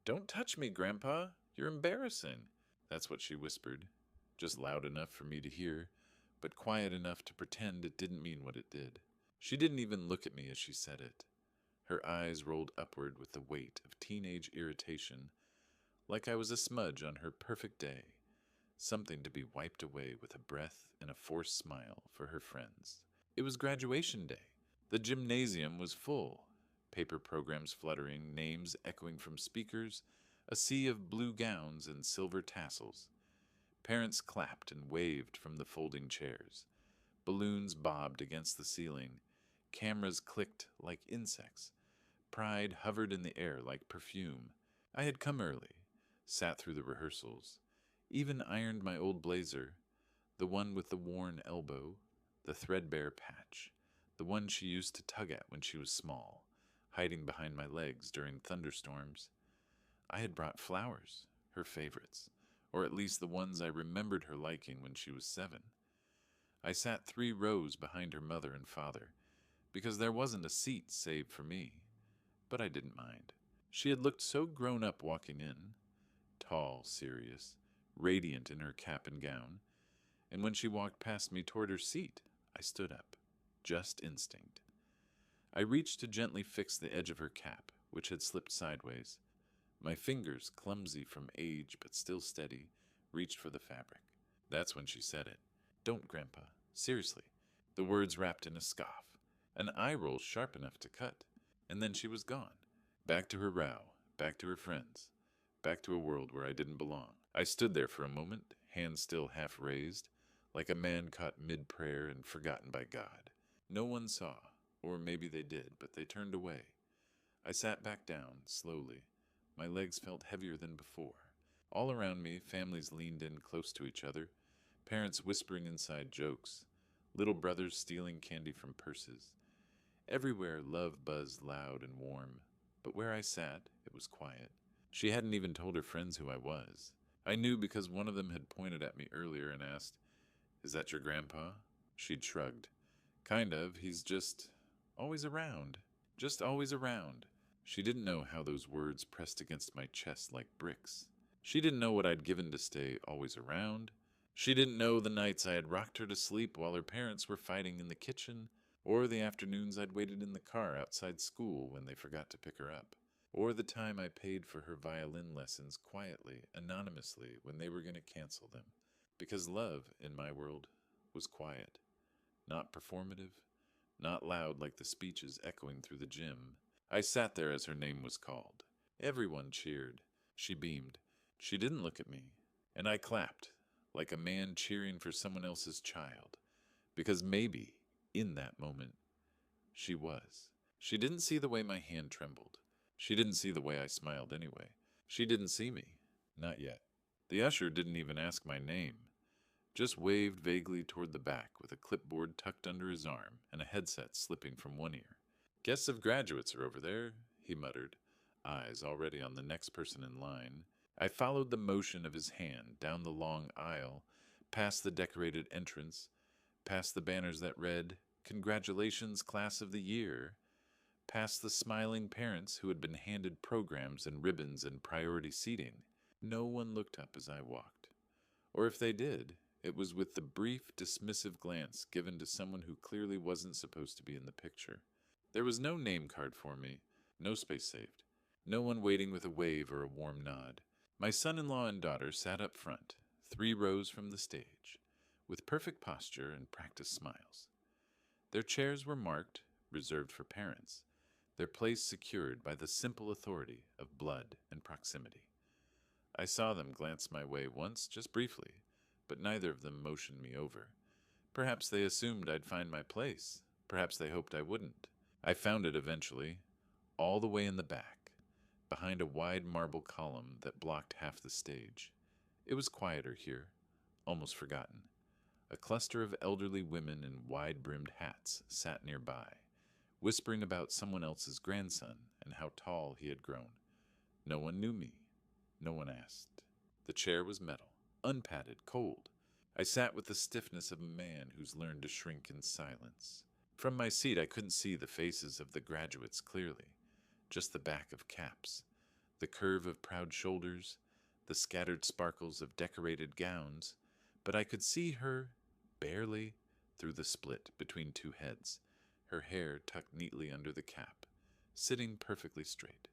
"Don't touch me, Grandpa. You're embarrassing." That's what she whispered, just loud enough for me to hear, but quiet enough to pretend it didn't mean what it did. She didn't even look at me as she said it. Her eyes rolled upward with the weight of teenage irritation, like I was a smudge on her perfect day, something to be wiped away with a breath and a forced smile for her friends. It was graduation day. The gymnasium was full, paper programs fluttering, names echoing from speakers, a sea of blue gowns and silver tassels. Parents clapped and waved from the folding chairs. Balloons bobbed against the ceiling. Cameras clicked like insects. Pride hovered in the air like perfume. I had come early, sat through the rehearsals, even ironed my old blazer, the one with the worn elbow, the threadbare patch, the one she used to tug at when she was small, hiding behind my legs during thunderstorms. I had brought flowers, her favorites, or at least the ones I remembered her liking when she was 7. I sat 3 rows behind her mother and father, because there wasn't a seat saved for me, but I didn't mind. She had looked so grown up walking in, tall, serious, radiant in her cap and gown, and when she walked past me toward her seat, I stood up. Just instinct. I reached to gently fix the edge of her cap, which had slipped sideways. My fingers, clumsy from age but still steady, reached for the fabric. That's when she said it. "Don't, Grandpa. Seriously." The words wrapped in a scoff, an eye roll sharp enough to cut, and then she was gone. Back to her row, back to her friends, back to a world where I didn't belong. I stood there for a moment, hands still half raised, like a man caught mid-prayer and forgotten by God. No one saw, or maybe they did, but they turned away. I sat back down, slowly. My legs felt heavier than before. All around me, families leaned in close to each other, parents whispering inside jokes, little brothers stealing candy from purses. Everywhere love buzzed loud and warm, but where I sat, it was quiet. She hadn't even told her friends who I was. I knew because one of them had pointed at me earlier and asked, "Is that your grandpa?" She'd shrugged. "Kind of. He's just always around. Just always around." She didn't know how those words pressed against my chest like bricks. She didn't know what I'd given to stay always around. She didn't know the nights I had rocked her to sleep while her parents were fighting in the kitchen, or the afternoons I'd waited in the car outside school when they forgot to pick her up, or the time I paid for her violin lessons quietly, anonymously, when they were going to cancel them. Because love, in my world, was quiet. Not performative, not loud like the speeches echoing through the gym. I sat there as her name was called. Everyone cheered. She beamed. She didn't look at me. And I clapped, like a man cheering for someone else's child. Because maybe, in that moment, she was. She didn't see the way my hand trembled. She didn't see the way I smiled anyway. She didn't see me. Not yet. The usher didn't even ask my name. Just waved vaguely toward the back with a clipboard tucked under his arm and a headset slipping from one ear. "Guests of graduates are over there," he muttered, eyes already on the next person in line. I followed the motion of his hand down the long aisle, past the decorated entrance, past the banners that read, "Congratulations, Class of the Year," past the smiling parents who had been handed programs and ribbons and priority seating. No one looked up as I walked. Or if they did, it was with the brief, dismissive glance given to someone who clearly wasn't supposed to be in the picture. There was no name card for me, no space saved, no one waiting with a wave or a warm nod. My son-in-law and daughter sat up front, 3 rows from the stage, with perfect posture and practiced smiles. Their chairs were marked, reserved for parents, their place secured by the simple authority of blood and proximity. I saw them glance my way once, just briefly, but neither of them motioned me over. Perhaps they assumed I'd find my place. Perhaps they hoped I wouldn't. I found it eventually, all the way in the back, behind a wide marble column that blocked half the stage. It was quieter here, almost forgotten. A cluster of elderly women in wide-brimmed hats sat nearby, whispering about someone else's grandson and how tall he had grown. No one knew me. No one asked. The chair was metal, unpadded, cold. I sat with the stiffness of a man who's learned to shrink in silence. From my seat, I couldn't see the faces of the graduates clearly, just the back of caps, the curve of proud shoulders, the scattered sparkles of decorated gowns, but I could see her barely through the split between two heads, her hair tucked neatly under the cap, sitting perfectly straight.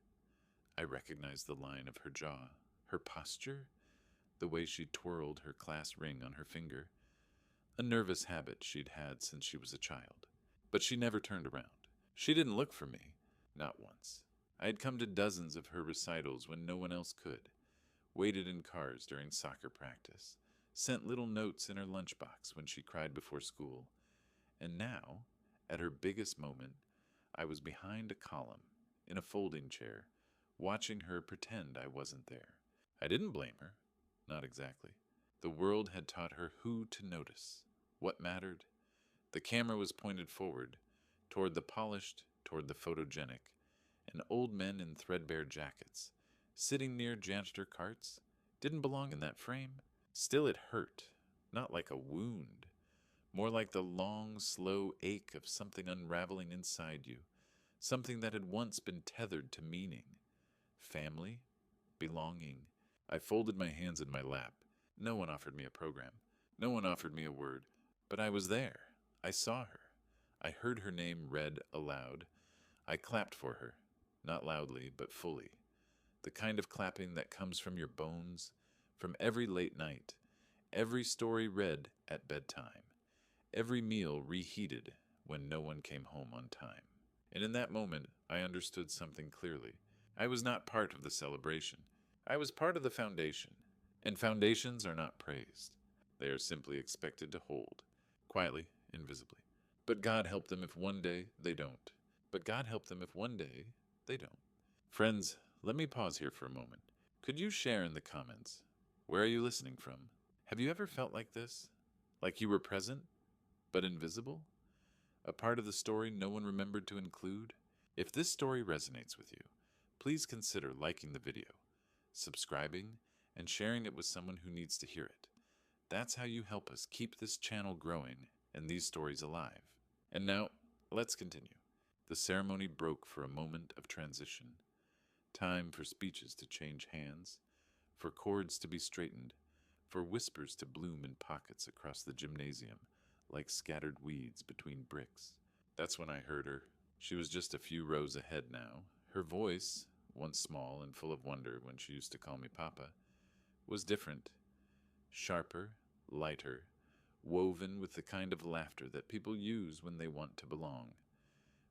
I recognized the line of her jaw, her posture, the way she twirled her class ring on her finger, a nervous habit she'd had since she was a child. But she never turned around. She didn't look for me, not once. I had come to dozens of her recitals when no one else could, waited in cars during soccer practice, sent little notes in her lunchbox when she cried before school. And now, at her biggest moment, I was behind a column, in a folding chair, watching her pretend I wasn't there. I didn't blame her. Not exactly. The world had taught her who to notice, what mattered. The camera was pointed forward, toward the polished, toward the photogenic, and old men in threadbare jackets, sitting near janitor carts, didn't belong in that frame. Still it hurt, not like a wound, more like the long, slow ache of something unraveling inside you, something that had once been tethered to meaning. Family, belonging. I folded my hands in my lap. No one offered me a program. No one offered me a word. But I was there. I saw her. I heard her name read aloud. I clapped for her, not loudly, but fully. The kind of clapping that comes from your bones, from every late night, every story read at bedtime, every meal reheated when no one came home on time. And in that moment, I understood something clearly. I was not part of the celebration. I was part of the foundation. And foundations are not praised. They are simply expected to hold, quietly, invisibly. But God help them if one day they don't. But God help them if one day they don't. Friends, let me pause here for a moment. Could you share in the comments? Where are you listening from? Have you ever felt like this? Like you were present, but invisible? A part of the story no one remembered to include? If this story resonates with you, please consider liking the video, subscribing, and sharing it with someone who needs to hear it. That's how you help us keep this channel growing and these stories alive. And now, let's continue. The ceremony broke for a moment of transition. Time for speeches to change hands, for chords to be straightened, for whispers to bloom in pockets across the gymnasium, like scattered weeds between bricks. That's when I heard her. She was just a few rows ahead now. Her voice, once small and full of wonder when she used to call me Papa, was different, sharper, lighter, woven with the kind of laughter that people use when they want to belong,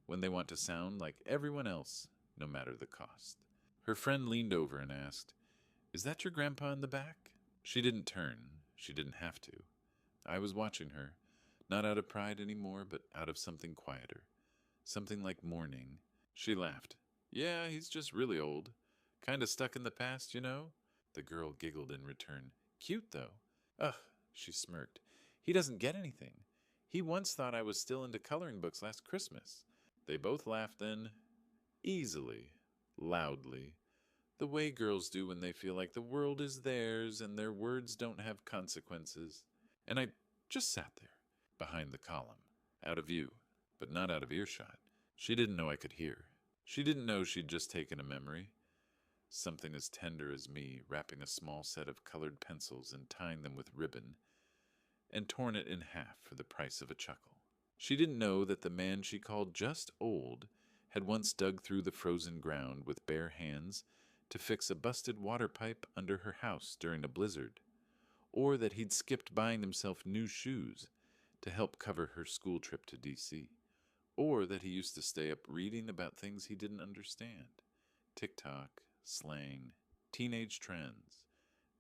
when they want to sound like everyone else, no matter the cost. Her friend leaned over and asked, "Is that your grandpa in the back?" She didn't turn. She didn't have to. I was watching her, not out of pride anymore, but out of something quieter, something like mourning. She laughed. "Yeah, he's just really old. Kinda stuck in the past, you know?" The girl giggled in return. "Cute, though." "Ugh," she smirked. "He doesn't get anything. He once thought I was still into coloring books last Christmas." They both laughed then, easily, loudly, the way girls do when they feel like the world is theirs and their words don't have consequences. And I just sat there, behind the column, out of view, but not out of earshot. She didn't know I could hear. She didn't know she'd just taken a memory, something as tender as me, wrapping a small set of colored pencils and tying them with ribbon, and torn it in half for the price of a chuckle. She didn't know that the man she called just old had once dug through the frozen ground with bare hands to fix a busted water pipe under her house during a blizzard, or that he'd skipped buying himself new shoes to help cover her school trip to D.C., or that he used to stay up reading about things he didn't understand, TikTok, slang, teenage trends,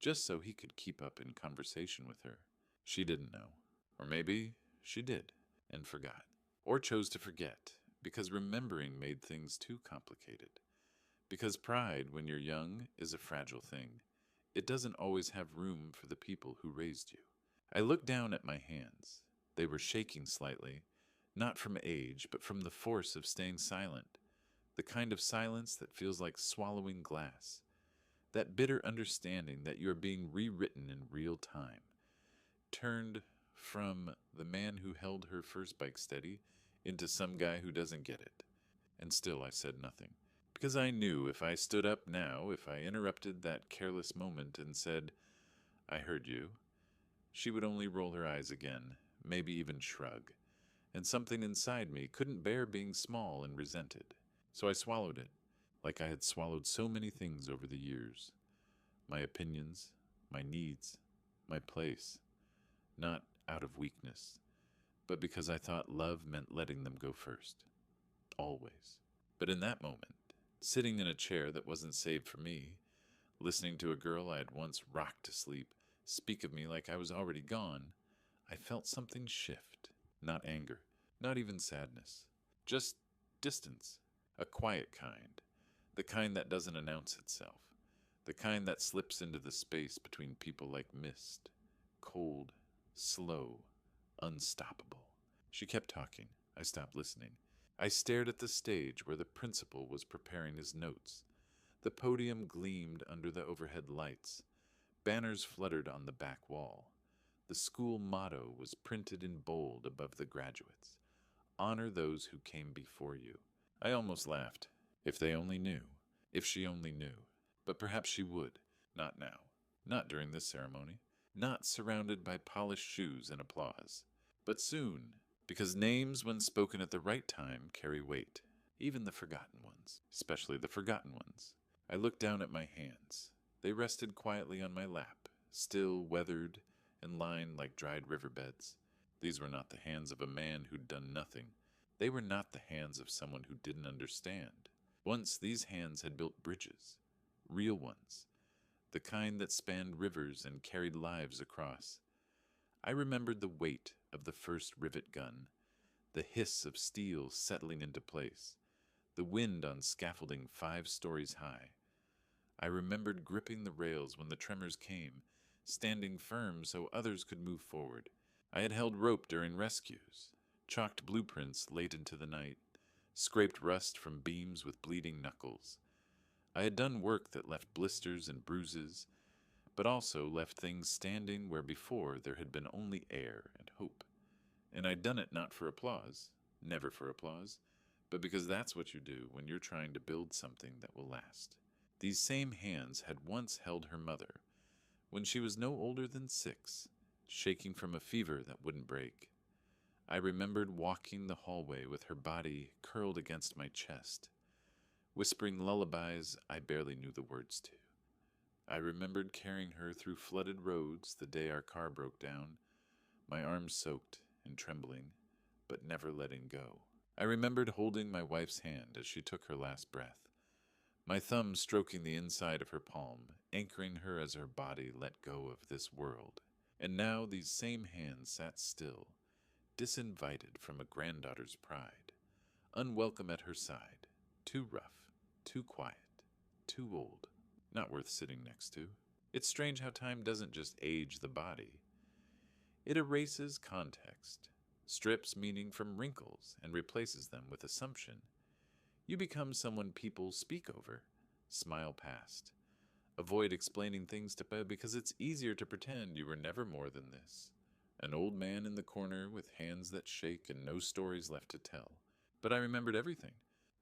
just so he could keep up in conversation with her. She didn't know. Or maybe she did and forgot, or chose to forget, because remembering made things too complicated. Because pride, when you're young, is a fragile thing. It doesn't always have room for the people who raised you. I looked down at my hands. They were shaking slightly, not from age, but from the force of staying silent, the kind of silence that feels like swallowing glass, that bitter understanding that you're being rewritten in real time, turned from the man who held her first bike steady into some guy who doesn't get it. And still I said nothing, Because I knew if I stood up now, if I interrupted that careless moment and said, "I heard you," she would only roll her eyes again, maybe even shrug, and something inside me couldn't bear being small and resented. So I swallowed it, like I had swallowed so many things over the years. My opinions, my needs, my place, not out of weakness, but because I thought love meant letting them go first. Always. But in that moment, sitting in a chair that wasn't saved for me, listening to a girl I had once rocked to sleep speak of me like I was already gone, I felt something shift. Not anger, not even sadness, just distance. A quiet kind, the kind that doesn't announce itself, the kind that slips into the space between people like mist, cold, slow, unstoppable. She kept talking. I stopped listening. I stared at the stage where the principal was preparing his notes. The podium gleamed under the overhead lights. Banners fluttered on the back wall. The school motto was printed in bold above the graduates. Honor those who came before you. I almost laughed. If they only knew. If she only knew. But perhaps she would. Not now. Not during this ceremony. Not surrounded by polished shoes and applause. But soon, because names, when spoken at the right time, carry weight. Even the forgotten ones. Especially the forgotten ones. I looked down at my hands. They rested quietly on my lap, still, weathered, and lined like dried riverbeds. These were not the hands of a man who'd done nothing. They were not the hands of someone who didn't understand. Once these hands had built bridges. Real ones. The kind that spanned rivers and carried lives across. I remembered the weight of the first rivet gun, the hiss of steel settling into place, the wind on scaffolding 5 stories high. I remembered gripping the rails when the tremors came, standing firm so others could move forward. I had held rope during rescues, chalked blueprints late into the night, scraped rust from beams with bleeding knuckles. I had done work that left blisters and bruises, but also left things standing where before there had been only air and hope. And I'd done it not for applause, never for applause, but because that's what you do when you're trying to build something that will last. These same hands had once held her mother, when she was no older than 6, shaking from a fever that wouldn't break. I remembered walking the hallway with her body curled against my chest, whispering lullabies I barely knew the words to. I remembered carrying her through flooded roads the day our car broke down, my arms soaked and trembling, but never letting go. I remembered holding my wife's hand as she took her last breath, my thumb stroking the inside of her palm, anchoring her as her body let go of this world. And now these same hands sat still, disinvited from a granddaughter's pride, unwelcome at her side, too rough, too quiet, too old, not worth sitting next to. It's strange how time doesn't just age the body. It erases context, strips meaning from wrinkles, and replaces them with assumption. You become someone people speak over, smile past, avoid explaining things to because it's easier to pretend you were never more than this. An old man in the corner with hands that shake and no stories left to tell. But I remembered everything.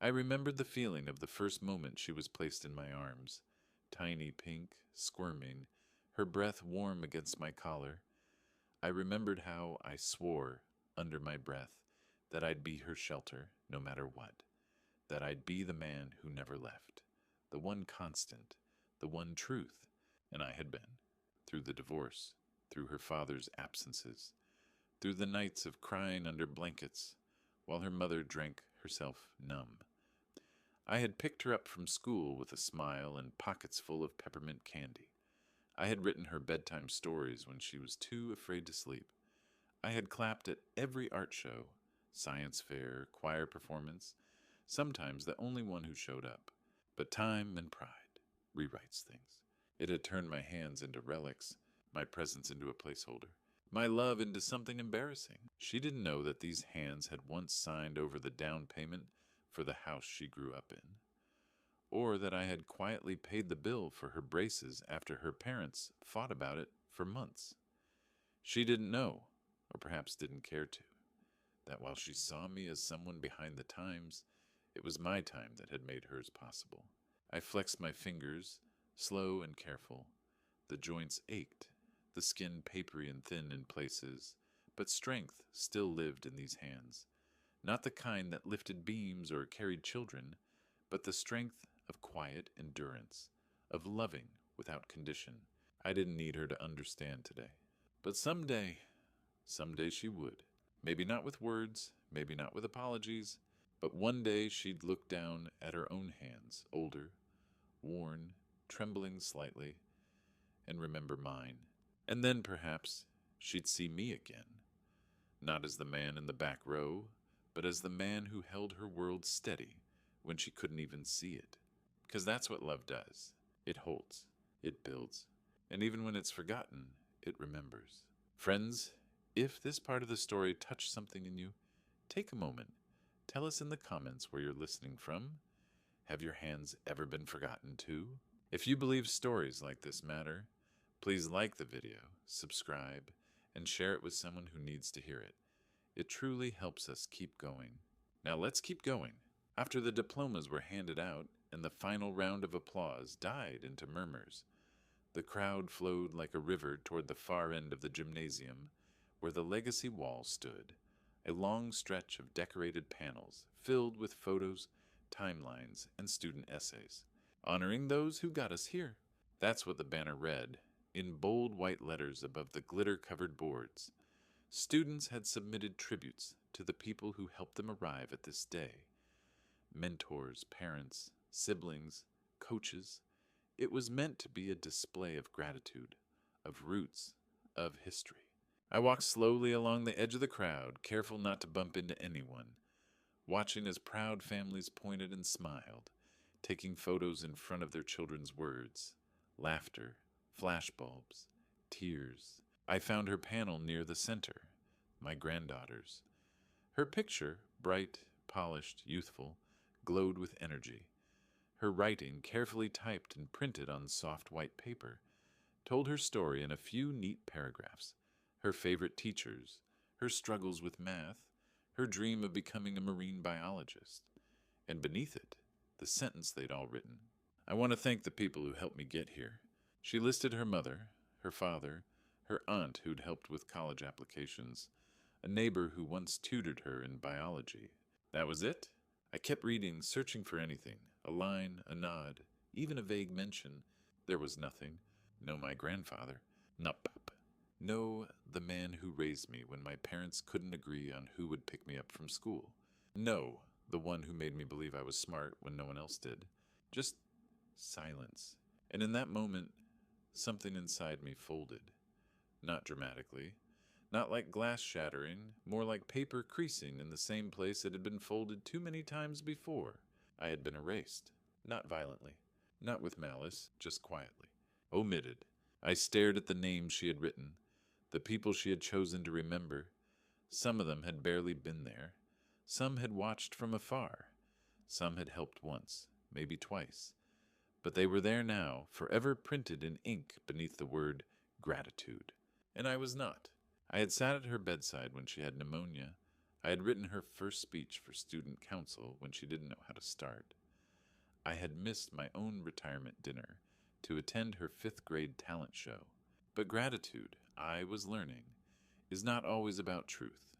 I remembered the feeling of the first moment she was placed in my arms, tiny pink, squirming, her breath warm against my collar. I remembered how I swore, under my breath, that I'd be her shelter, no matter what. That I'd be the man who never left, the one constant, the one truth. And I had been, through the divorce, through her father's absences, through the nights of crying under blankets, while her mother drank herself numb. I had picked her up from school with a smile and pockets full of peppermint candy. I had written her bedtime stories when she was too afraid to sleep. I had clapped at every art show, science fair, choir performance, sometimes the only one who showed up. But time and pride rewrites things. It had turned my hands into relics, my presence into a placeholder, my love into something embarrassing. She didn't know that these hands had once signed over the down payment for the house she grew up in, or that I had quietly paid the bill for her braces after her parents fought about it for months. She didn't know, or perhaps didn't care to, that while she saw me as someone behind the times, It was my time that had made hers possible. I flexed my fingers, slow and careful. The joints ached, the skin papery and thin in places, but strength still lived in these hands. Not the kind that lifted beams or carried children, but the strength of quiet endurance, of loving without condition. I didn't need her to understand today. But someday she would. Maybe not with words, maybe not with apologies, but one day she'd look down at her own hands, older, worn, trembling slightly, and remember mine. And then perhaps she'd see me again, not as the man in the back row, but as the man who held her world steady when she couldn't even see it. Because that's what love does. It holds, it builds, and even when it's forgotten, it remembers. Friends, if this part of the story touched something in you, take a moment. Tell us in the comments where you're listening from. Have your hands ever been forgotten too? If you believe stories like this matter, please like the video, subscribe, and share it with someone who needs to hear it. It truly helps us keep going. Now let's keep going. After the diplomas were handed out and the final round of applause died into murmurs, the crowd flowed like a river toward the far end of the gymnasium where the legacy wall stood, a long stretch of decorated panels filled with photos, timelines, and student essays, honoring those who got us here. That's what the banner read, in bold white letters above the glitter-covered boards. Students had submitted tributes to the people who helped them arrive at this day. Mentors, parents, siblings, coaches. It was meant to be a display of gratitude, of roots, of history. I walked slowly along the edge of the crowd, careful not to bump into anyone, watching as proud families pointed and smiled, taking photos in front of their children's words, laughter, flashbulbs, tears. I found her panel near the center, my granddaughter's. Her picture, bright, polished, youthful, glowed with energy. Her writing, carefully typed and printed on soft white paper, told her story in a few neat paragraphs. Her favorite teachers, her struggles with math, her dream of becoming a marine biologist, and beneath it, the sentence they'd all written. I want to thank the people who helped me get here. She listed her mother, her father, her aunt who'd helped with college applications, a neighbor who once tutored her in biology. That was it? I kept reading, searching for anything, a line, a nod, even a vague mention. There was nothing. No, my grandfather. Nup. No, the man who raised me when my parents couldn't agree on who would pick me up from school. No, the one who made me believe I was smart when no one else did. Just silence. And in that moment, something inside me folded. Not dramatically. Not like glass shattering, more like paper creasing in the same place it had been folded too many times before. I had been erased. Not violently. Not with malice, just quietly. Omitted. I stared at the names she had written, the people she had chosen to remember. Some of them had barely been there. Some had watched from afar. Some had helped once, maybe twice. But they were there now, forever printed in ink beneath the word gratitude. And I was not. I had sat at her bedside when she had pneumonia. I had written her first speech for student council when she didn't know how to start. I had missed my own retirement dinner to attend her 5th grade talent show. But gratitude, I was learning, is not always about truth.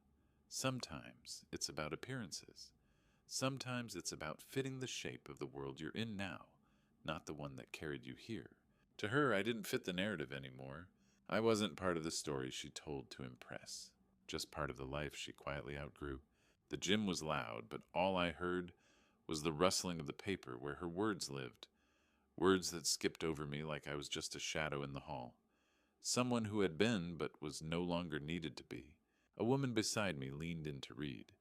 Sometimes it's about appearances. Sometimes it's about fitting the shape of the world you're in now, not the one that carried you here. To her, I didn't fit the narrative anymore. I wasn't part of the story she told to impress, just part of the life she quietly outgrew. The gym was loud, but all I heard was the rustling of the paper where her words lived, words that skipped over me like I was just a shadow in the hall. Someone who had been but was no longer needed to be. A woman beside me leaned in to read.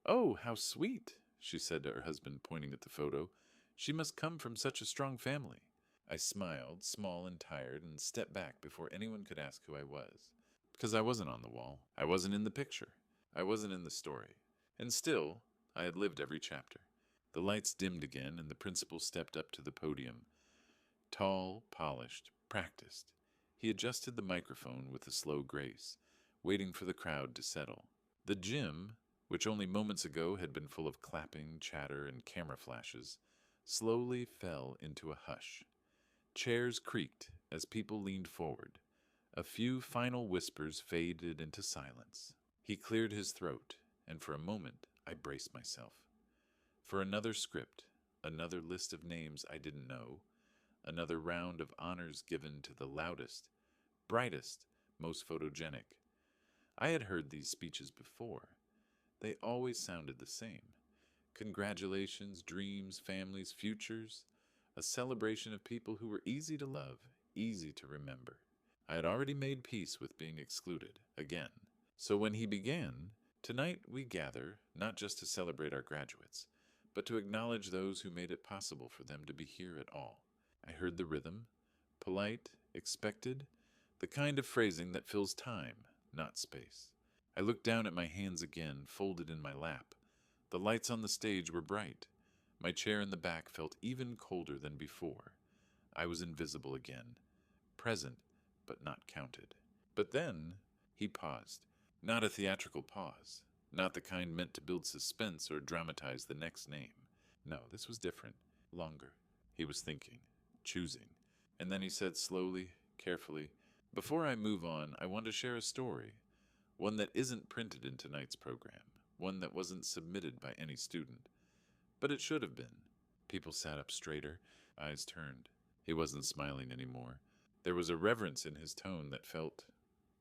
"Oh, how sweet," she said to her husband, pointing at the photo. "She must come from such a strong family." I smiled, small and tired, and stepped back before anyone could ask who I was. Because I wasn't on the wall. I wasn't in the picture. I wasn't in the story. And still, I had lived every chapter. The lights dimmed again, and the principal stepped up to the podium. Tall, polished, practiced. He adjusted the microphone with a slow grace, waiting for the crowd to settle. The gym, which only moments ago had been full of clapping, chatter, and camera flashes, slowly fell into a hush. Chairs creaked as people leaned forward. A few final whispers faded into silence. He cleared his throat, and for a moment I braced myself. For another script, another list of names I didn't know, another round of honors given to the loudest, brightest, most photogenic. I had heard these speeches before. They always sounded the same. Congratulations, dreams, families, futures. A celebration of people who were easy to love, easy to remember. I had already made peace with being excluded, again. So when he began, tonight we gather not just to celebrate our graduates, but to acknowledge those who made it possible for them to be here at all. I heard the rhythm, polite, expected, the kind of phrasing that fills time, not space. I looked down at my hands again, folded in my lap. The lights on the stage were bright. My chair in the back felt even colder than before. I was invisible again, present, but not counted. But then he paused. Not a theatrical pause, not the kind meant to build suspense or dramatize the next name. No, this was different, longer. He was thinking, choosing. And then he said slowly, carefully, "Before I move on, I want to share a story. One that isn't printed in tonight's program. One that wasn't submitted by any student. But it should have been." People sat up straighter, eyes turned. He wasn't smiling anymore. There was a reverence in his tone that felt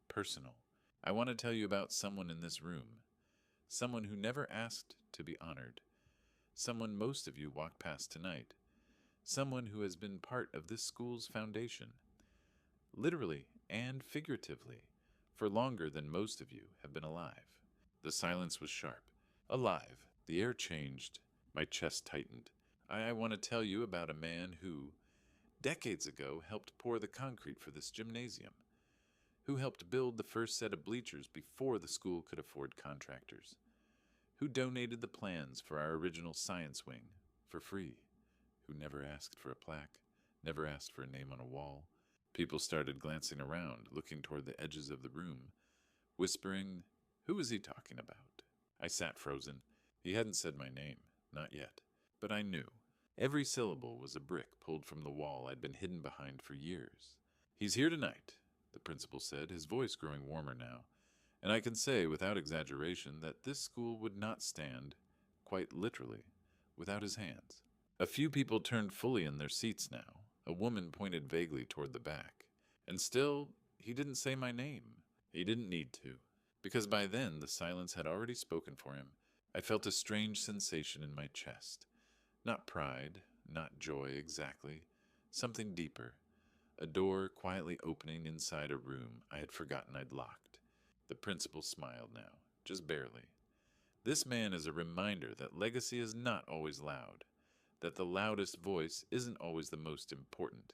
personal. "I want to tell you about someone in this room. Someone who never asked to be honored. Someone most of you walked past tonight. Someone who has been part of this school's foundation. Literally and figuratively, for longer than most of you have been alive." The silence was sharp. Alive. The air changed. My chest tightened. I want to tell you about a man who, decades ago, helped pour the concrete for this gymnasium. Who helped build the first set of bleachers before the school could afford contractors. Who donated the plans for our original science wing for free. Who never asked for a plaque, never asked for a name on a wall. People started glancing around, looking toward the edges of the room, whispering, "Who is he talking about?" I sat frozen. He hadn't said my name, not yet. But I knew. Every syllable was a brick pulled from the wall I'd been hidden behind for years. "He's here tonight," the principal said, his voice growing warmer now. "And I can say, without exaggeration, that this school would not stand, quite literally, without his hands." A few people turned fully in their seats now. A woman pointed vaguely toward the back. And still, he didn't say my name. He didn't need to, because by then the silence had already spoken for him. I felt a strange sensation in my chest. Not pride, not joy exactly, something deeper. A door quietly opening inside a room I had forgotten I'd locked. The principal smiled now, just barely. "This man is a reminder that legacy is not always loud, that the loudest voice isn't always the most important,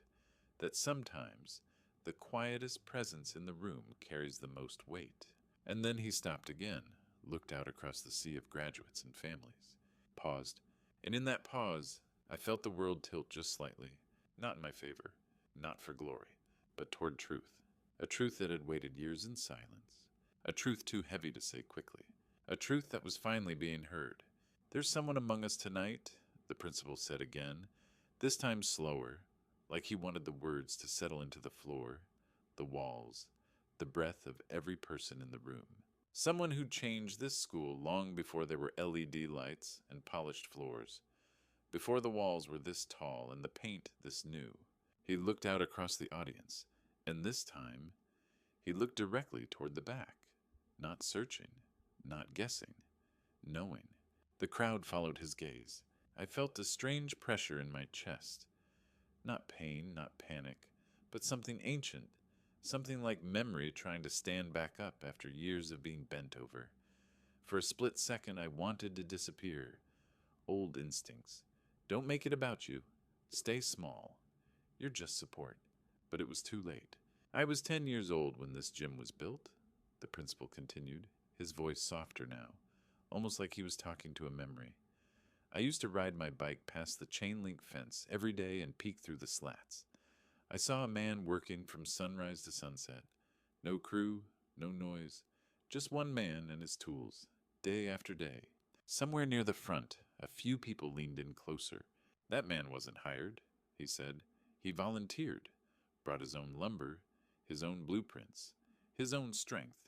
that sometimes the quietest presence in the room carries the most weight." And then he stopped again, looked out across the sea of graduates and families, paused, and in that pause I felt the world tilt just slightly, not in my favor, not for glory, but toward truth. A truth that had waited years in silence, a truth too heavy to say quickly, a truth that was finally being heard. "There's someone among us tonight," the principal said again, this time slower, like he wanted the words to settle into the floor, the walls, the breath of every person in the room. "Someone who changed this school long before there were LED lights and polished floors, before the walls were this tall and the paint this new." He looked out across the audience, and this time he looked directly toward the back, not searching, not guessing, knowing. The crowd followed his gaze. I felt a strange pressure in my chest. Not pain, not panic, but something ancient, something like memory trying to stand back up after years of being bent over. For a split second I wanted to disappear. Old instincts. Don't make it about you. Stay small. You're just support. But it was too late. "I was 10 years old when this gym was built," the principal continued, his voice softer now, almost like he was talking to a memory. "I used to ride my bike past the chain-link fence every day and peek through the slats. I saw a man working from sunrise to sunset. No crew, no noise, just one man and his tools. day after day. Somewhere near the front, a few people leaned in closer. That man wasn't hired, he said. He volunteered, brought his own lumber, his own blueprints, his own strength.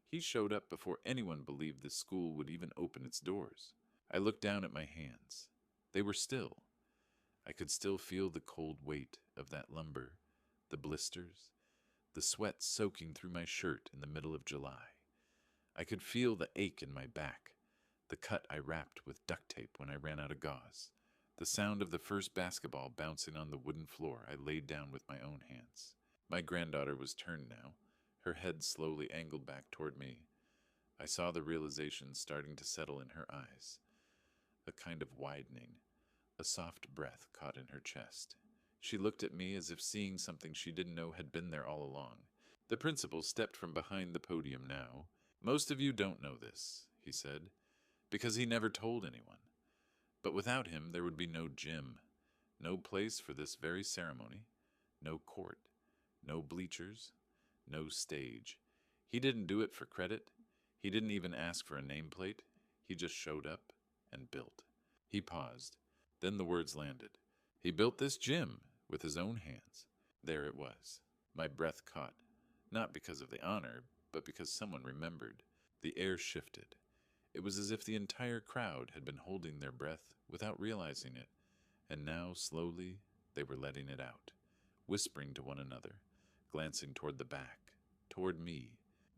He showed up before anyone believed this school would even open its doors. I looked down at my hands. They were still. I could still feel the cold weight of that lumber, the blisters, the sweat soaking through my shirt in the middle of July. I could feel the ache in my back, the cut I wrapped with duct tape when I ran out of gauze, the sound of the first basketball bouncing on the wooden floor I laid down with my own hands. My granddaughter was turned now, her head slowly angled back toward me. I saw the realization starting to settle in her eyes, a kind of widening. A soft breath caught in her chest. She looked at me as if seeing something she didn't know had been there all along. The principal stepped from behind the podium now. Most of you don't know this, he said, because he never told anyone. But without him, there would be no gym, no place for this very ceremony, no court, no bleachers, no stage. He didn't do it for credit. He didn't even ask for a nameplate. He just showed up and built. He paused. Then the words landed. He built this gym with his own hands. There it was. My breath caught, not because of the honor, but because someone remembered. The air shifted. It was as if the entire crowd had been holding their breath without realizing it, and now, slowly, they were letting it out, whispering to one another, glancing toward the back, toward me,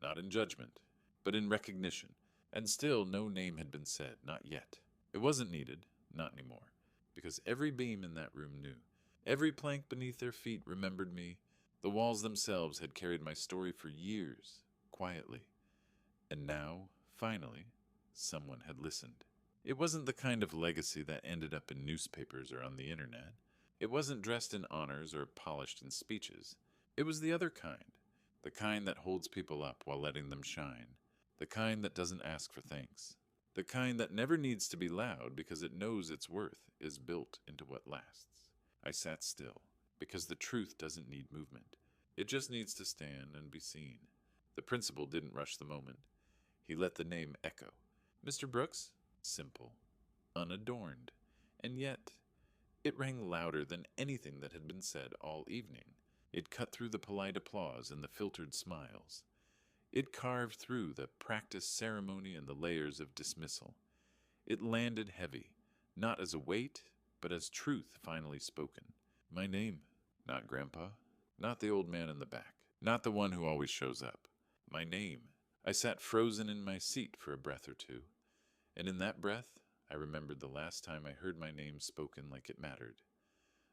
not in judgment, but in recognition. And still no name had been said, not yet. It wasn't needed, not anymore, because every beam in that room knew. Every plank beneath their feet remembered me. The walls themselves had carried my story for years, quietly. And now, finally, someone had listened. It wasn't the kind of legacy that ended up in newspapers or on the internet. It wasn't dressed in honors or polished in speeches. It was the other kind, the kind that holds people up while letting them shine, the kind that doesn't ask for thanks, the kind that never needs to be loud because it knows its worth is built into what lasts. I sat still, because the truth doesn't need movement. It just needs to stand and be seen. The principal didn't rush the moment. He let the name echo. Mr. Brooks? Simple, unadorned, and yet it rang louder than anything that had been said all evening. It cut through the polite applause and the filtered smiles. It carved through the practiced ceremony and the layers of dismissal. It landed heavy, not as a weight, but as truth finally spoken. My name, not Grandpa, not the old man in the back, not the one who always shows up. My name. I sat frozen in my seat for a breath or two, and in that breath, I remembered the last time I heard my name spoken like it mattered.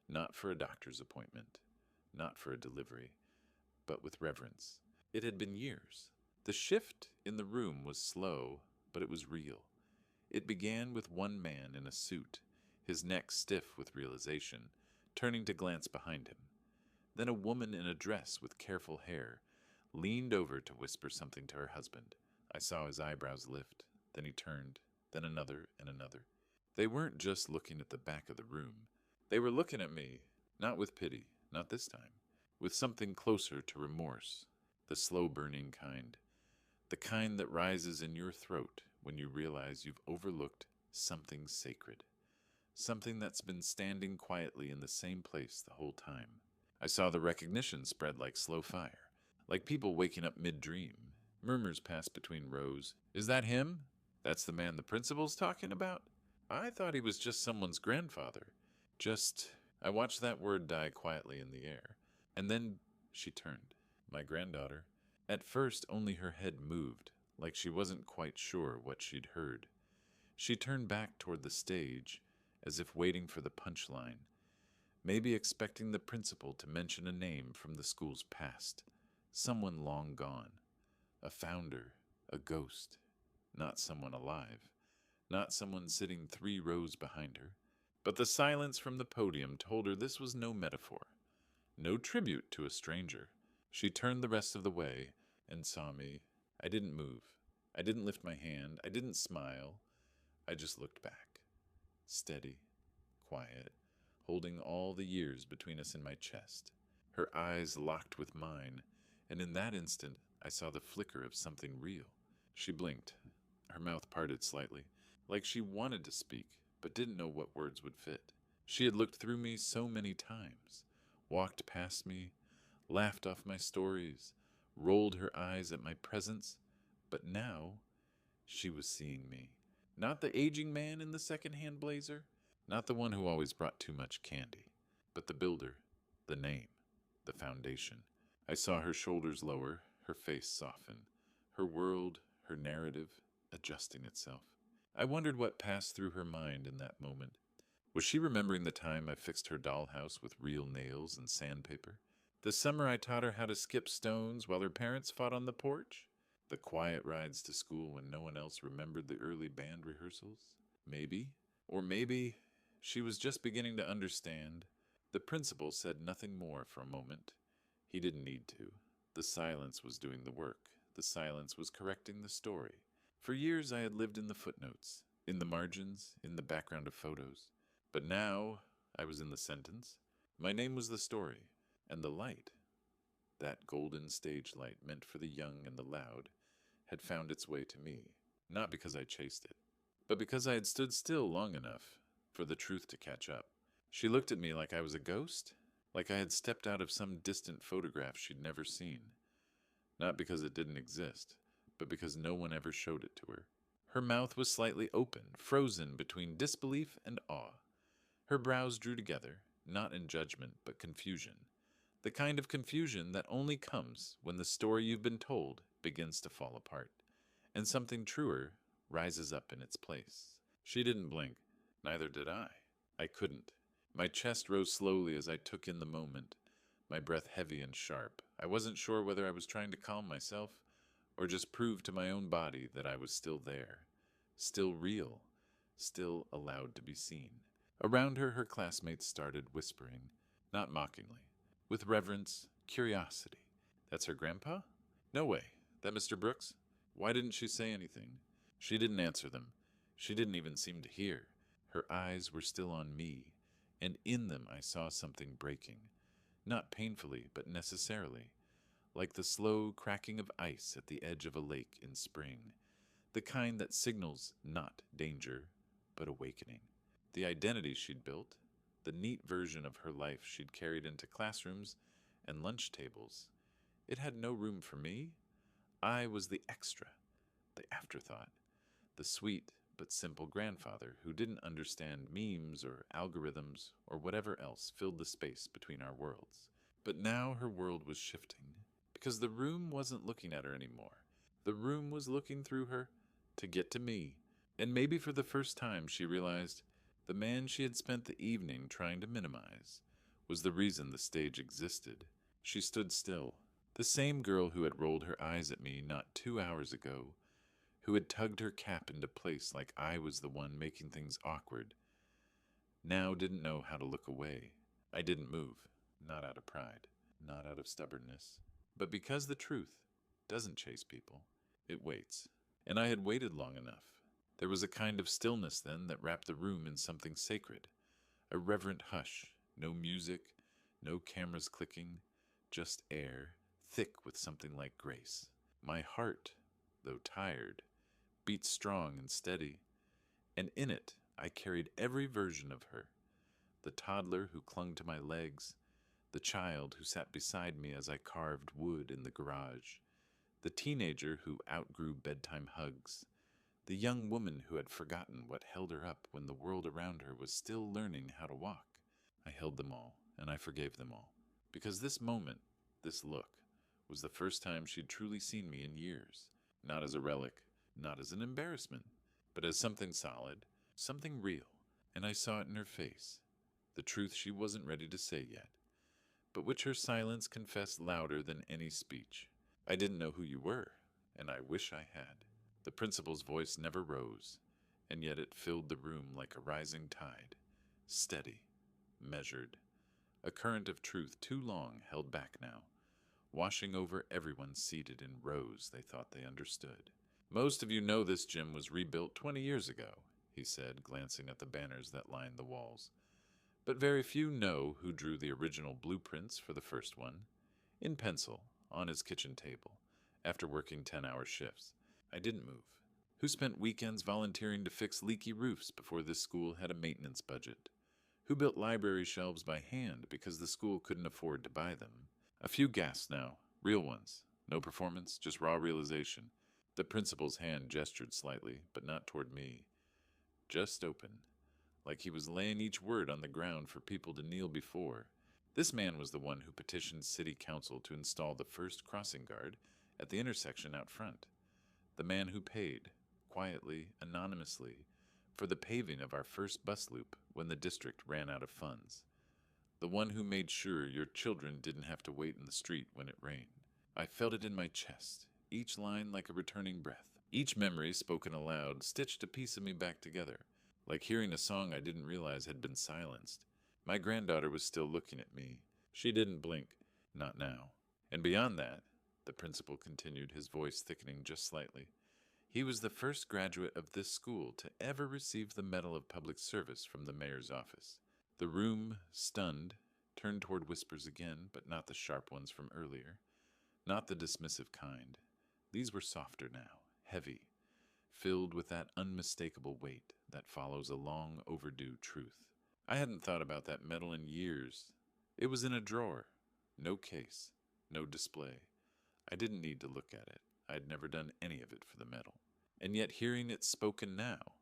Not for a doctor's appointment, not for a delivery, but with reverence. It had been years. The shift in the room was slow, but it was real. It began with one man in a suit, his neck stiff with realization, turning to glance behind him. Then a woman in a dress with careful hair leaned over to whisper something to her husband. I saw his eyebrows lift. Then he turned, then another and another. They weren't just looking at the back of the room. They were looking at me, not with pity, not this time, with something closer to remorse, the slow-burning kind, the kind that rises in your throat when you realize you've overlooked something sacred, something that's been standing quietly in the same place the whole time. I saw the recognition spread like slow fire, like people waking up mid-dream. Murmurs passed between rows. Is that him? That's the man the principal's talking about? I thought he was just someone's grandfather. I watched that word die quietly in the air. And then she turned. My granddaughter. At first, only her head moved, like she wasn't quite sure what she'd heard. She turned back toward the stage, as if waiting for the punchline, maybe expecting the principal to mention a name from the school's past, someone long gone, a founder, a ghost, not someone alive, not someone sitting 3 rows behind her. But the silence from the podium told her this was no metaphor, no tribute to a stranger. She turned the rest of the way and saw me. I didn't move. I didn't lift my hand. I didn't smile. I just looked back, steady, quiet, holding all the years between us in my chest. Her eyes locked with mine, and in that instant I saw the flicker of something real. She blinked. Her mouth parted slightly, like she wanted to speak, but didn't know what words would fit. She had looked through me so many times, walked past me, laughed off my stories, rolled her eyes at my presence, but now she was seeing me. Not the aging man in the second-hand blazer, not the one who always brought too much candy, but the builder, the name, the foundation. I saw her shoulders lower, her face soften, her world, her narrative, adjusting itself. I wondered what passed through her mind in that moment. Was she remembering the time I fixed her dollhouse with real nails and sandpaper? The summer I taught her how to skip stones while her parents fought on the porch? The quiet rides to school when no one else remembered the early band rehearsals? Maybe. Or maybe she was just beginning to understand. The principal said nothing more for a moment. He didn't need to. The silence was doing the work. The silence was correcting the story. For years I had lived in the footnotes, in the margins, in the background of photos. But now I was in the sentence. My name was the story, and the light, that golden stage light meant for the young and the loud, had found its way to me, not because I chased it, but because I had stood still long enough for the truth to catch up. She looked at me like I was a ghost, like I had stepped out of some distant photograph she'd never seen, not because it didn't exist, but because no one ever showed it to her. Her mouth was slightly open, frozen between disbelief and awe. Her brows drew together, not in judgment, but confusion. The kind of confusion that only comes when the story you've been told begins to fall apart, and something truer rises up in its place. She didn't blink. Neither did I. I couldn't. My chest rose slowly as I took in the moment, my breath heavy and sharp. I wasn't sure whether I was trying to calm myself or just prove to my own body that I was still there, still real, still allowed to be seen. Around her, her classmates started whispering, not mockingly, with reverence, curiosity. That's her grandpa? No way. That Mr. Brooks? Why didn't she say anything? She didn't answer them. She didn't even seem to hear. Her eyes were still on me, and in them I saw something breaking. Not painfully, but necessarily, like the slow cracking of ice at the edge of a lake in spring, the kind that signals not danger, but awakening. The identity she'd built, the neat version of her life she'd carried into classrooms and lunch tables, it had no room for me. I was the extra, the afterthought, the sweet but simple grandfather who didn't understand memes or algorithms or whatever else filled the space between our worlds. But now her world was shifting, because the room wasn't looking at her anymore. The room was looking through her to get to me, and maybe for the first time she realized the man she had spent the evening trying to minimize was the reason the stage existed. She stood still, the same girl who had rolled her eyes at me not 2 hours ago, who had tugged her cap into place like I was the one making things awkward, now didn't know how to look away. I didn't move, not out of pride, not out of stubbornness, but because the truth doesn't chase people, it waits. And I had waited long enough. There was a kind of stillness then that wrapped the room in something sacred, a reverent hush, no music, no cameras clicking, just air, thick with something like grace. My heart, though tired, beat strong and steady, and in it I carried every version of her, the toddler who clung to my legs, the child who sat beside me as I carved wood in the garage, the teenager who outgrew bedtime hugs, the young woman who had forgotten what held her up when the world around her was still learning how to walk. I held them all, and I forgave them all, because this moment, this look, was the first time she'd truly seen me in years, not as a relic, not as an embarrassment, but as something solid, something real, and I saw it in her face, the truth she wasn't ready to say yet, but which her silence confessed louder than any speech. I didn't know who you were, and I wish I had. The principal's voice never rose, and yet it filled the room like a rising tide, steady, measured, a current of truth too long held back now, washing over everyone seated in rows they thought they understood. Most of you know this gym was rebuilt 20 years ago, he said, glancing at the banners that lined the walls. But very few know who drew the original blueprints for the first one, in pencil, on his kitchen table, after working 10-hour shifts. I didn't move. Who spent weekends volunteering to fix leaky roofs before this school had a maintenance budget? Who built library shelves by hand because the school couldn't afford to buy them? A few gasps now, real ones. No performance, just raw realization. The principal's hand gestured slightly, but not toward me. Just open, like he was laying each word on the ground for people to kneel before. This man was the one who petitioned city council to install the first crossing guard at the intersection out front. The man who paid, quietly, anonymously, for the paving of our first bus loop when the district ran out of funds. The one who made sure your children didn't have to wait in the street when it rained. I felt it in my chest, each line like a returning breath. Each memory spoken aloud stitched a piece of me back together, like hearing a song I didn't realize had been silenced. My granddaughter was still looking at me. She didn't blink. Not now. And beyond that, the principal continued, his voice thickening just slightly, he was the first graduate of this school to ever receive the Medal of Public Service from the mayor's office. The room, stunned, turned toward whispers again, but not the sharp ones from earlier. Not the dismissive kind. These were softer now, heavy, filled with that unmistakable weight that follows a long overdue truth. I hadn't thought about that medal in years. It was in a drawer. No case. No display. I didn't need to look at it. I'd never done any of it for the medal. And yet hearing it spoken now,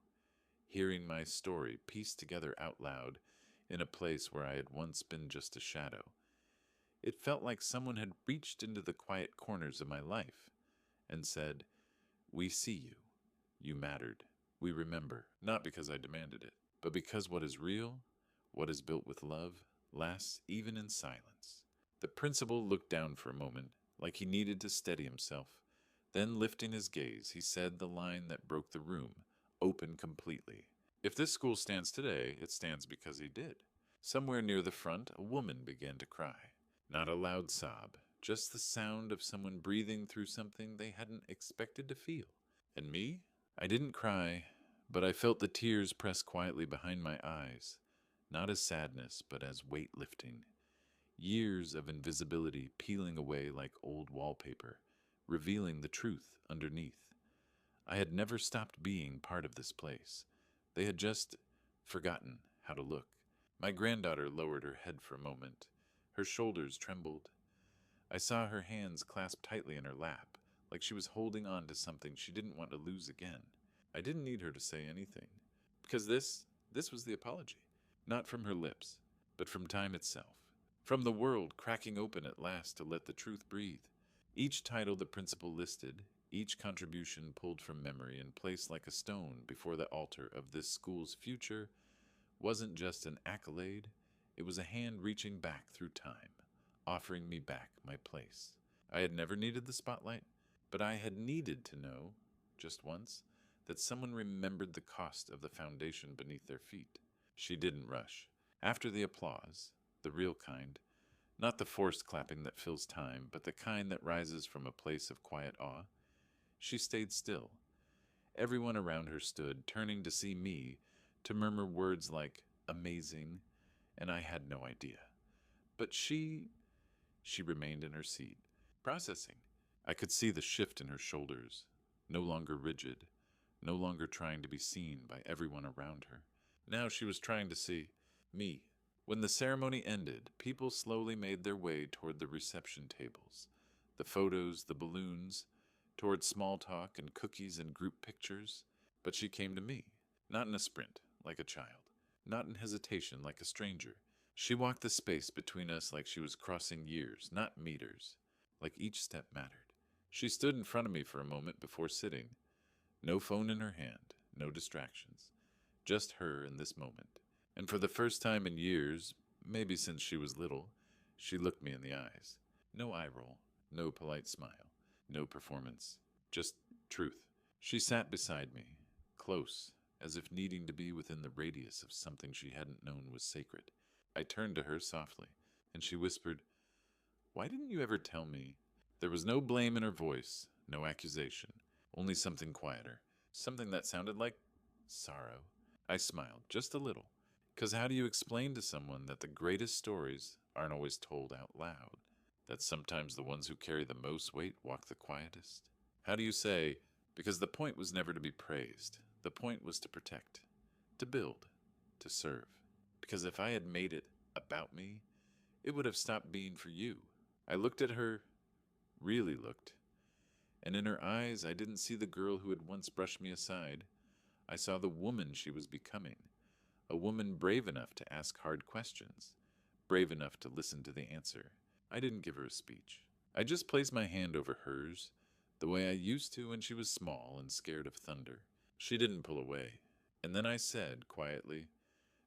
hearing my story pieced together out loud in a place where I had once been just a shadow, it felt like someone had reached into the quiet corners of my life and said, "We see you. You mattered. We remember," not because I demanded it, but because what is real, what is built with love, lasts even in silence. The principal looked down for a moment, like he needed to steady himself. Then, lifting his gaze, he said the line that broke the room, open completely. If this school stands today, it stands because he did. Somewhere near the front, a woman began to cry. Not a loud sob, just the sound of someone breathing through something they hadn't expected to feel. And me? I didn't cry, but I felt the tears press quietly behind my eyes, not as sadness, but as weight lifting. Years of invisibility peeling away like old wallpaper, revealing the truth underneath. I had never stopped being part of this place. They had just forgotten how to look. My granddaughter lowered her head for a moment. Her shoulders trembled. I saw her hands clasped tightly in her lap, like she was holding on to something she didn't want to lose again. I didn't need her to say anything, because this was the apology. Not from her lips, but from time itself. From the world cracking open at last to let the truth breathe. Each title the principal listed, each contribution pulled from memory and placed like a stone before the altar of this school's future, wasn't just an accolade, it was a hand reaching back through time, offering me back my place. I had never needed the spotlight, but I had needed to know, just once, that someone remembered the cost of the foundation beneath their feet. She didn't rush. After the applause, the real kind, not the forced clapping that fills time, but the kind that rises from a place of quiet awe, she stayed still. Everyone around her stood, turning to see me, to murmur words like amazing, and I had no idea. But she remained in her seat, processing. I could see the shift in her shoulders, no longer rigid, no longer trying to be seen by everyone around her. Now she was trying to see me. When the ceremony ended, people slowly made their way toward the reception tables, the photos, the balloons, toward small talk and cookies and group pictures. But she came to me, not in a sprint, like a child, not in hesitation, like a stranger. She walked the space between us like she was crossing years, not meters, like each step mattered. She stood in front of me for a moment before sitting. No phone in her hand, no distractions, just her in this moment. And for the first time in years, maybe since she was little, she looked me in the eyes. No eye roll, no polite smile, no performance, just truth. She sat beside me, close, as if needing to be within the radius of something she hadn't known was sacred. I turned to her softly, and she whispered, "Why didn't you ever tell me?" There was no blame in her voice, no accusation, only something quieter, something that sounded like sorrow. I smiled, just a little. 'Cause how do you explain to someone that the greatest stories aren't always told out loud? That sometimes the ones who carry the most weight walk the quietest? How do you say, Because the point was never to be praised. The point was to protect, to build, to serve. Because if I had made it about me, it would have stopped being for you. I looked at her, really looked, and in her eyes I didn't see the girl who had once brushed me aside. I saw the woman she was becoming, a woman brave enough to ask hard questions, brave enough to listen to the answer. I didn't give her a speech. I just placed my hand over hers, the way I used to when she was small and scared of thunder. She didn't pull away. And then I said, quietly,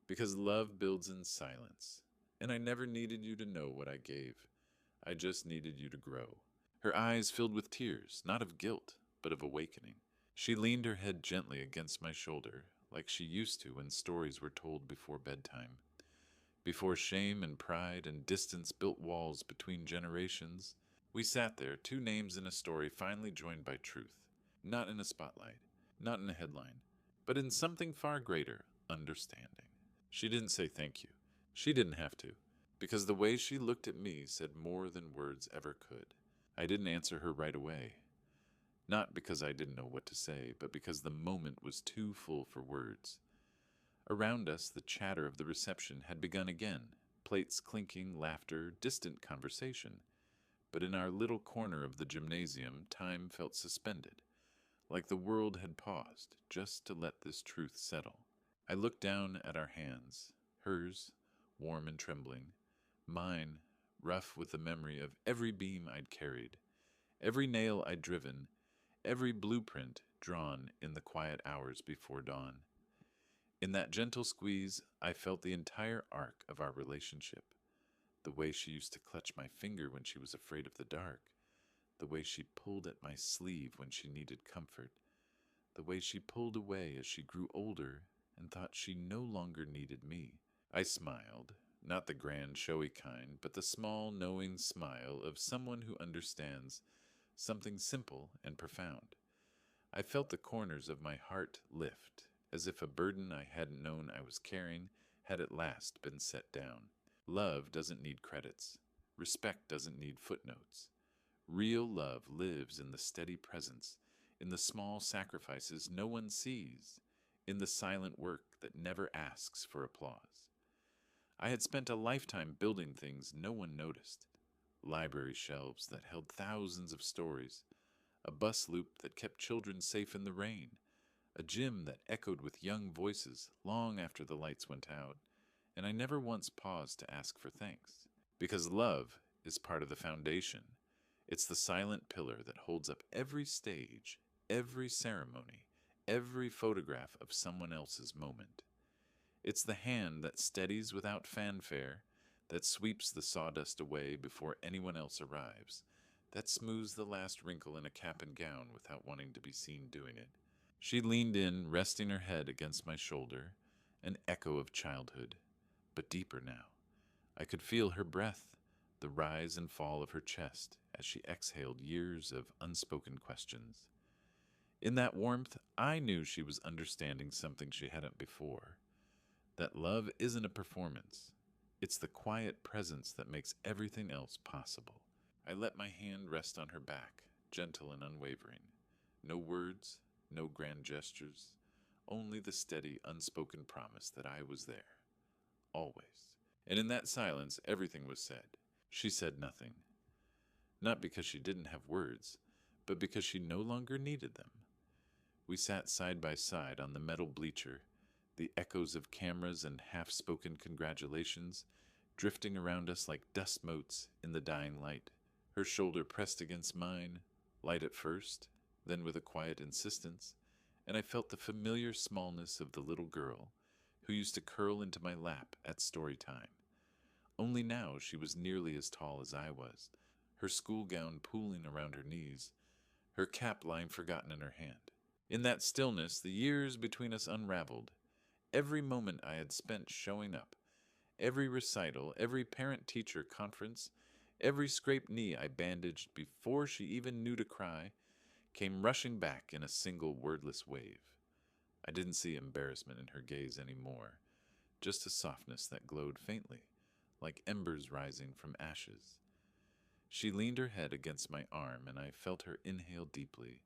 because love builds in silence, and I never needed you to know what I gave. I just needed you to grow. Her eyes filled with tears, not of guilt, but of awakening. She leaned her head gently against my shoulder, like she used to when stories were told before bedtime. Before shame and pride and distance built walls between generations, we sat there, two names in a story finally joined by truth. Not in a spotlight, not in a headline, but in something far greater, understanding. She didn't say thank you. She didn't have to, because the way she looked at me said more than words ever could. I didn't answer her right away. Not because I didn't know what to say, but because the moment was too full for words. Around us, the chatter of the reception had begun again, plates clinking, laughter, distant conversation. But in our little corner of the gymnasium, time felt suspended, like the world had paused just to let this truth settle. I looked down at our hands, hers, warm and trembling, mine, rough with the memory of every beam I'd carried, every nail I'd driven, every blueprint drawn in the quiet hours before dawn. In that gentle squeeze, I felt the entire arc of our relationship. The way she used to clutch my finger when she was afraid of the dark. The way she pulled at my sleeve when she needed comfort. The way she pulled away as she grew older and thought she no longer needed me. I smiled, not the grand, showy kind, but the small, knowing smile of someone who understands something simple and profound. I felt the corners of my heart lift, as if a burden I hadn't known I was carrying had at last been set down. Love doesn't need credits. Respect doesn't need footnotes. Real love lives in the steady presence, in the small sacrifices no one sees, in the silent work that never asks for applause. I had spent a lifetime building things no one noticed. Library shelves that held thousands of stories, a bus loop that kept children safe in the rain, a gym that echoed with young voices long after the lights went out, and I never once paused to ask for thanks. Because love is part of the foundation. It's the silent pillar that holds up every stage, every ceremony, every photograph of someone else's moment. It's the hand that steadies without fanfare, that sweeps the sawdust away before anyone else arrives, that smooths the last wrinkle in a cap and gown without wanting to be seen doing it. She leaned in, resting her head against my shoulder, an echo of childhood, but deeper now. I could feel her breath, the rise and fall of her chest as she exhaled years of unspoken questions. In that warmth, I knew she was understanding something she hadn't before, that love isn't a performance. It's the quiet presence that makes everything else possible. I let my hand rest on her back, gentle and unwavering. No words, no grand gestures, only the steady, unspoken promise that I was there. Always. And in that silence, everything was said. She said nothing. Not because she didn't have words, but because she no longer needed them. We sat side by side on the metal bleacher, the echoes of cameras and half-spoken congratulations drifting around us like dust motes in the dying light. Her shoulder pressed against mine, light at first, then with a quiet insistence, and I felt the familiar smallness of the little girl who used to curl into my lap at story time. Only now she was nearly as tall as I was, her school gown pooling around her knees, her cap lying forgotten in her hand. In that stillness, the years between us unraveled. Every moment I had spent showing up, every recital, every parent-teacher conference, every scraped knee I bandaged before she even knew to cry, came rushing back in a single wordless wave. I didn't see embarrassment in her gaze anymore, just a softness that glowed faintly, like embers rising from ashes. She leaned her head against my arm, and I felt her inhale deeply,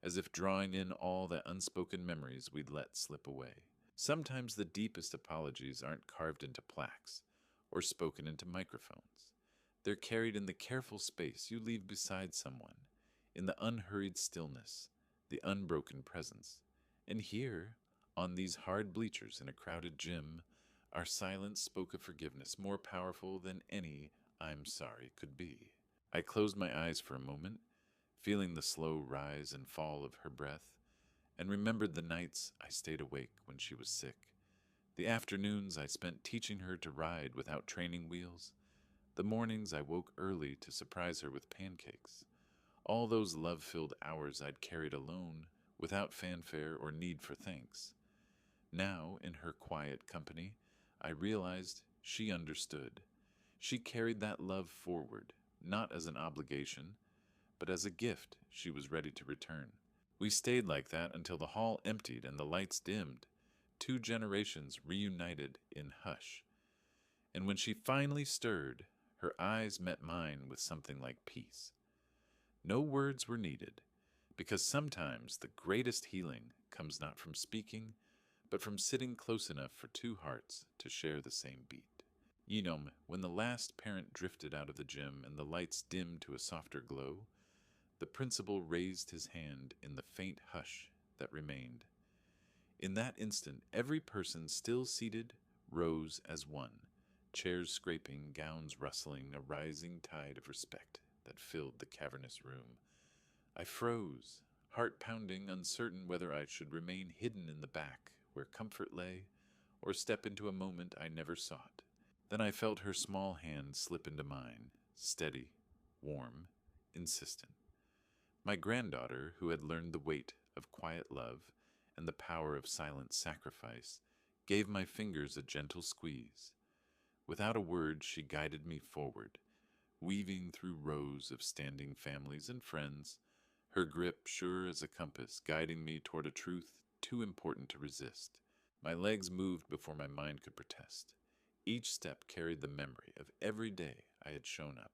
as if drawing in all the unspoken memories we'd let slip away. Sometimes the deepest apologies aren't carved into plaques or spoken into microphones. They're carried in the careful space you leave beside someone, in the unhurried stillness, the unbroken presence. And here, on these hard bleachers in a crowded gym, our silence spoke of forgiveness more powerful than any "I'm sorry" could be. I closed my eyes for a moment, feeling the slow rise and fall of her breath, and remembered the nights I stayed awake when she was sick, the afternoons I spent teaching her to ride without training wheels, the mornings I woke early to surprise her with pancakes, all those love-filled hours I'd carried alone, without fanfare or need for thanks. Now, in her quiet company, I realized she understood. She carried that love forward, not as an obligation, but as a gift she was ready to return. We stayed like that until the hall emptied and the lights dimmed, two generations reunited in hush. And when she finally stirred, her eyes met mine with something like peace. No words were needed, because sometimes the greatest healing comes not from speaking, but from sitting close enough for two hearts to share the same beat. When the last parent drifted out of the gym and the lights dimmed to a softer glow, the principal raised his hand in the faint hush that remained. In that instant, every person still seated rose as one, chairs scraping, gowns rustling, a rising tide of respect that filled the cavernous room. I froze, heart pounding, uncertain whether I should remain hidden in the back where comfort lay, or step into a moment I never sought. Then I felt her small hand slip into mine, steady, warm, insistent. My granddaughter, who had learned the weight of quiet love and the power of silent sacrifice, gave my fingers a gentle squeeze. Without a word, she guided me forward, weaving through rows of standing families and friends, her grip sure as a compass, guiding me toward a truth too important to resist. My legs moved before my mind could protest. Each step carried the memory of every day I had shown up,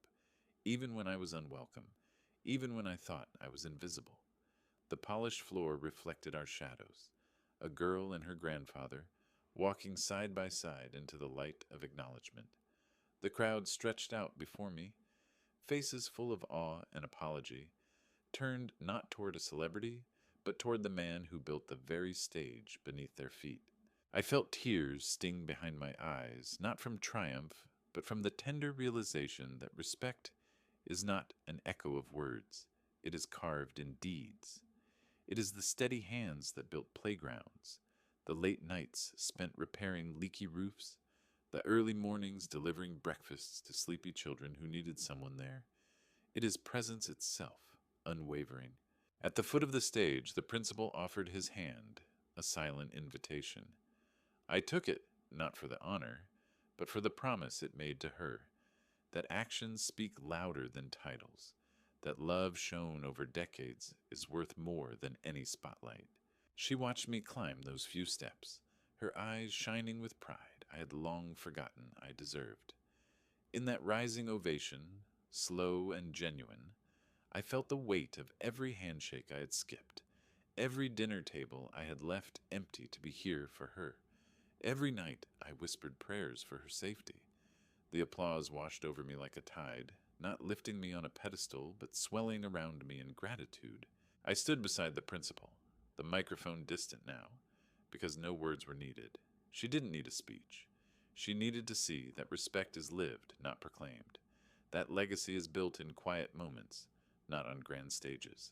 even when I was unwelcome, even when I thought I was invisible. The polished floor reflected our shadows, a girl and her grandfather, walking side by side into the light of acknowledgement. The crowd stretched out before me, faces full of awe and apology, turned not toward a celebrity, but toward the man who built the very stage beneath their feet. I felt tears sting behind my eyes, not from triumph, but from the tender realization that respect is not an echo of words. It is carved in deeds. It is the steady hands that built playgrounds, the late nights spent repairing leaky roofs, the early mornings delivering breakfasts to sleepy children who needed someone there. It is presence itself, unwavering. At the foot of the stage, the principal offered his hand, a silent invitation. I took it, not for the honor, but for the promise it made to her, that actions speak louder than titles, that love shown over decades is worth more than any spotlight. She watched me climb those few steps, her eyes shining with pride I had long forgotten I deserved. In that rising ovation, slow and genuine, I felt the weight of every handshake I had skipped, every dinner table I had left empty to be here for her. Every night I whispered prayers for her safety. The applause washed over me like a tide, not lifting me on a pedestal, but swelling around me in gratitude. I stood beside the principal, the microphone distant now, because no words were needed. She didn't need a speech. She needed to see that respect is lived, not proclaimed. That legacy is built in quiet moments, not on grand stages.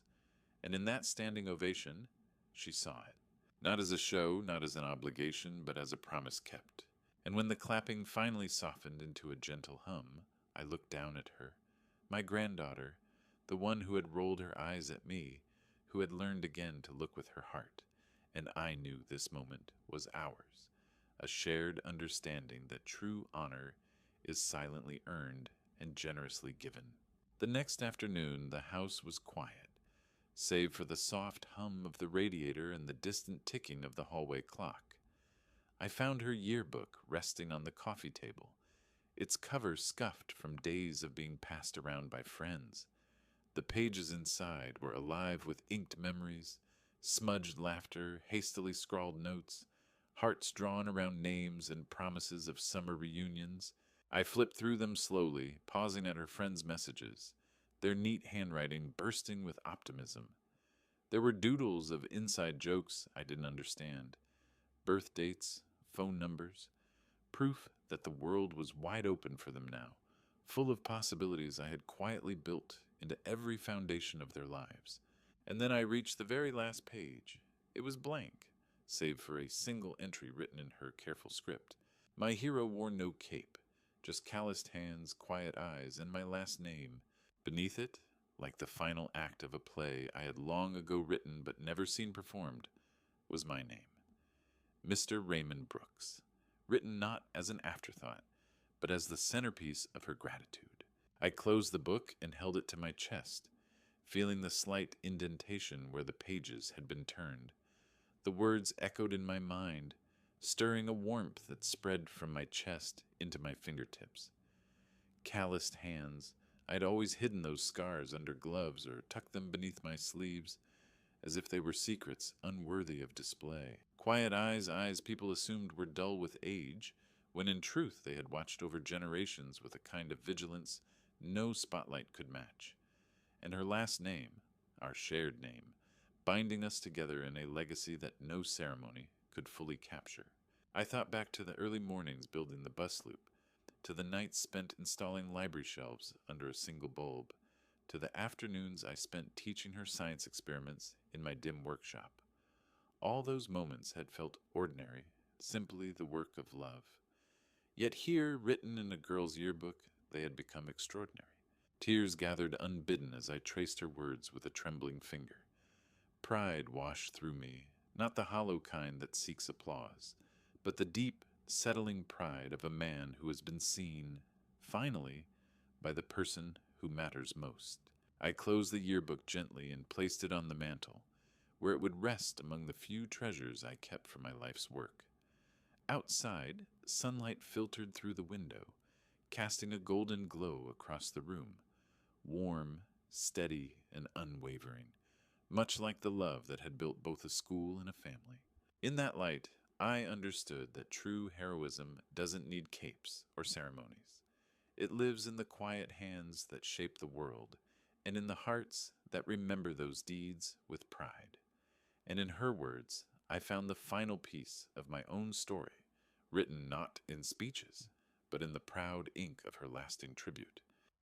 And in that standing ovation, she saw it. Not as a show, not as an obligation, but as a promise kept. And when the clapping finally softened into a gentle hum, I looked down at her, my granddaughter, the one who had rolled her eyes at me, who had learned again to look with her heart, and I knew this moment was ours, a shared understanding that true honor is silently earned and generously given. The next afternoon the house was quiet, save for the soft hum of the radiator and the distant ticking of the hallway clock. I found her yearbook resting on the coffee table, its cover scuffed from days of being passed around by friends. The pages inside were alive with inked memories, smudged laughter, hastily scrawled notes, hearts drawn around names and promises of summer reunions. I flipped through them slowly, pausing at her friends' messages, their neat handwriting bursting with optimism. There were doodles of inside jokes I didn't understand, birth dates, phone numbers, proof that the world was wide open for them now, full of possibilities I had quietly built into every foundation of their lives. And then I reached the very last page. It was blank, save for a single entry written in her careful script. My hero wore no cape, just calloused hands, quiet eyes, and my last name. Beneath it, like the final act of a play I had long ago written but never seen performed, was my name. Mr. Raymond Brooks, written not as an afterthought, but as the centerpiece of her gratitude. I closed the book and held it to my chest, feeling the slight indentation where the pages had been turned. The words echoed in my mind, stirring a warmth that spread from my chest into my fingertips. Calloused hands, I had always hidden those scars under gloves or tucked them beneath my sleeves, as if they were secrets unworthy of display. Quiet eyes people assumed were dull with age, when in truth they had watched over generations with a kind of vigilance no spotlight could match. And her last name, our shared name, binding us together in a legacy that no ceremony could fully capture. I thought back to the early mornings building the bus loop, to the nights spent installing library shelves under a single bulb, to the afternoons I spent teaching her science experiments in my dim workshop. All those moments had felt ordinary, simply the work of love. Yet here, written in a girl's yearbook, they had become extraordinary. Tears gathered unbidden as I traced her words with a trembling finger. Pride washed through me, not the hollow kind that seeks applause, but the deep, settling pride of a man who has been seen, finally, by the person who matters most. I closed the yearbook gently and placed it on the mantel, where it would rest among the few treasures I kept for my life's work. Outside, sunlight filtered through the window, casting a golden glow across the room, warm, steady, and unwavering, much like the love that had built both a school and a family. In that light, I understood that true heroism doesn't need capes or ceremonies. It lives in the quiet hands that shape the world, and in the hearts that remember those deeds with pride. And in her words, I found the final piece of my own story, written not in speeches, but in the proud ink of her lasting tribute.